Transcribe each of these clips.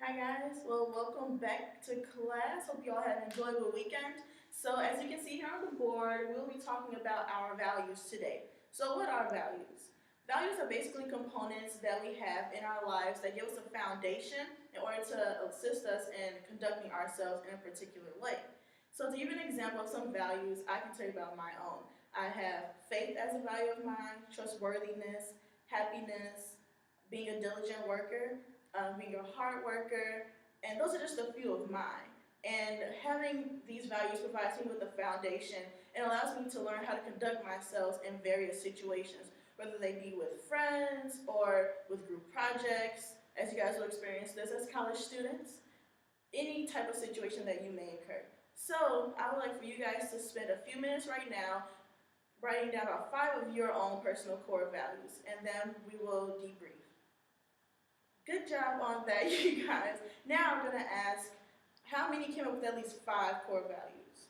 Hi guys, well welcome back to class. Hope you all had an enjoyable weekend. So as you can see here on the board, we'll be talking about our values today. So what are values? Values are basically components that we have in our lives that give us a foundation in order to assist us in conducting ourselves in a particular way. So to give you an example of some values, I can tell you about my own. I have faith as a value of mine, trustworthiness, happiness, being a diligent worker, being a hard worker, and those are just a few of mine. And having these values provides me with a foundation and allows me to learn how to conduct myself in various situations, whether they be with friends or with group projects, as you guys will experience this as college students, any type of situation that you may incur. So I would like for you guys to spend a few minutes right now writing down about 5 of your own personal core values, and then we will debrief. Good job on that, you guys. Now I'm going to ask, how many came up with at least 5 core values?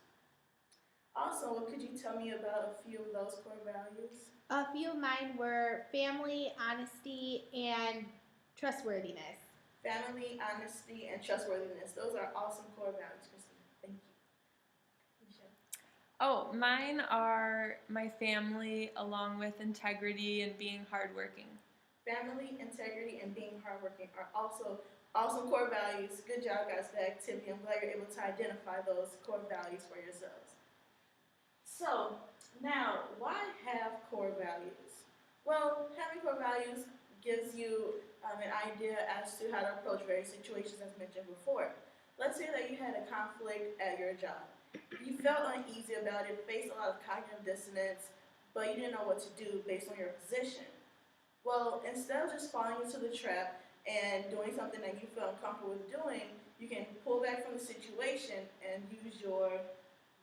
Also, could you tell me about a few of those core values? A few of mine were family, honesty, and trustworthiness. Family, honesty, and trustworthiness. Those are awesome core values, Christina. Thank you. Michelle? Oh, mine are my family along with integrity and being hardworking. Family, integrity, and being hardworking are also awesome core values. Good job, guys, for the activity. I'm glad you're able to identify those core values for yourselves. So, now, why have core values? Well, having core values gives you an idea as to how to approach various situations, as mentioned before. Let's say that you had a conflict at your job. You felt uneasy about it, faced a lot of cognitive dissonance, but you didn't know what to do based on your position. Well, instead of just falling into the trap and doing something that you feel uncomfortable with doing, you can pull back from the situation and use your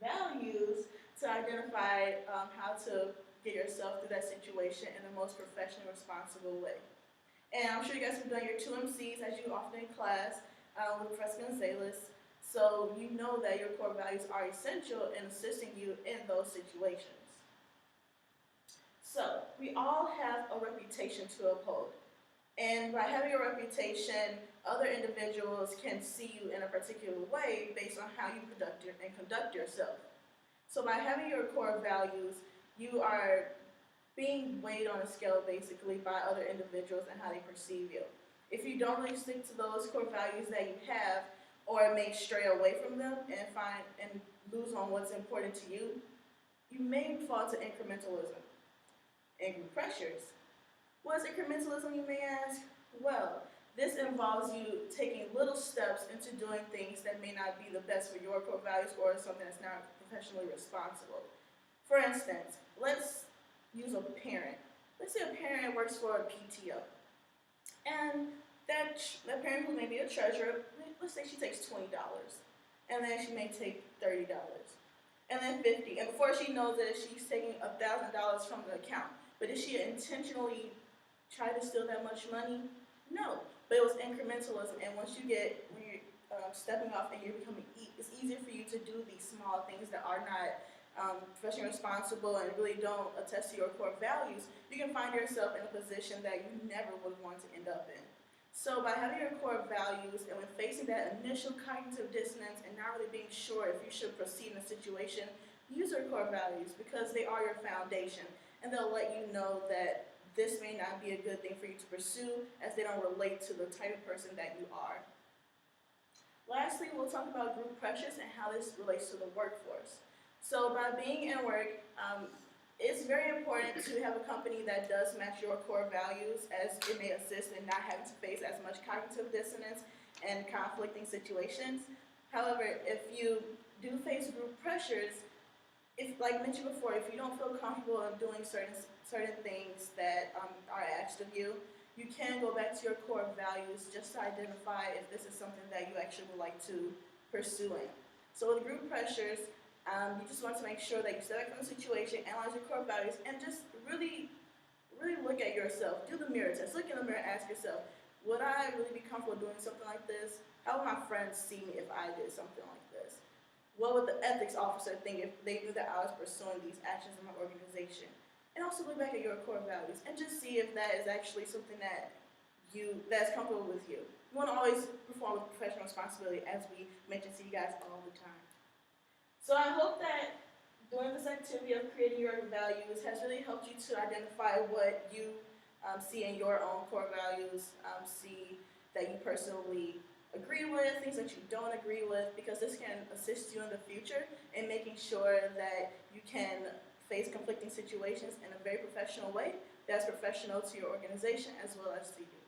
values to identify how to get yourself through that situation in the most professional, responsible way. And I'm sure you guys have done your 2MCs as you often in class with Professor Gonzalez, so you know that your core values are essential in assisting you in those situations. So, we all have a reputation to uphold. And by having a reputation, other individuals can see you in a particular way based on how you conduct yourself. So by having your core values, you are being weighed on a scale basically by other individuals and how they perceive you. If you don't really stick to those core values that you have, or may stray away from them and lose on what's important to you, you may fall to incrementalism and group pressures. What is incrementalism, you may ask? Well, this involves you taking little steps into doing things that may not be the best for your core values or something that's not professionally responsible. For instance, let's use a parent. Let's say a parent works for a PTO. And that parent who may be a treasurer, let's say she takes $20. And then she may take $30. And then $50. And before she knows it, she's taking $1,000 from the account. But did she intentionally try to steal that much money? No, but it was incrementalism. And when you're stepping off and you're becoming, it's easier for you to do these small things that are not professionally responsible and really don't attest to your core values. You can find yourself in a position that you never would want to end up in. So by having your core values and when facing that initial cognitive dissonance and not really being sure if you should proceed in a situation, use your core values because they are your foundation and they'll let you know that this may not be a good thing for you to pursue as they don't relate to the type of person that you are. Lastly, we'll talk about group pressures and how this relates to the workforce. So by being in work, it's very important to have a company that does match your core values as it may assist in not having to face as much cognitive dissonance and conflicting situations. However, if you do face group pressures, if, like mentioned before, if you don't feel comfortable in doing certain things that are asked of you, you can go back to your core values just to identify if this is something that you actually would like to pursue in. So with group pressures, you just want to make sure that you step back from the situation, analyze your core values, and just really look at yourself. Do the mirror test. Look in the mirror and ask yourself, would I really be comfortable doing something like this? How would my friends see me if I did something like this? What would the ethics officer think if they knew that I was pursuing these actions in my organization? And also look back at your core values and just see if that is actually something that's comfortable with you. You want to always perform with professional responsibility, as we mention to you guys all the time. So I hope that doing this activity of creating your values has really helped you to identify what you see in your own core values, see that you personally agree with, things that you don't agree with, because this can assist you in the future in making sure that you can face conflicting situations in a very professional way that's professional to your organization as well as to you.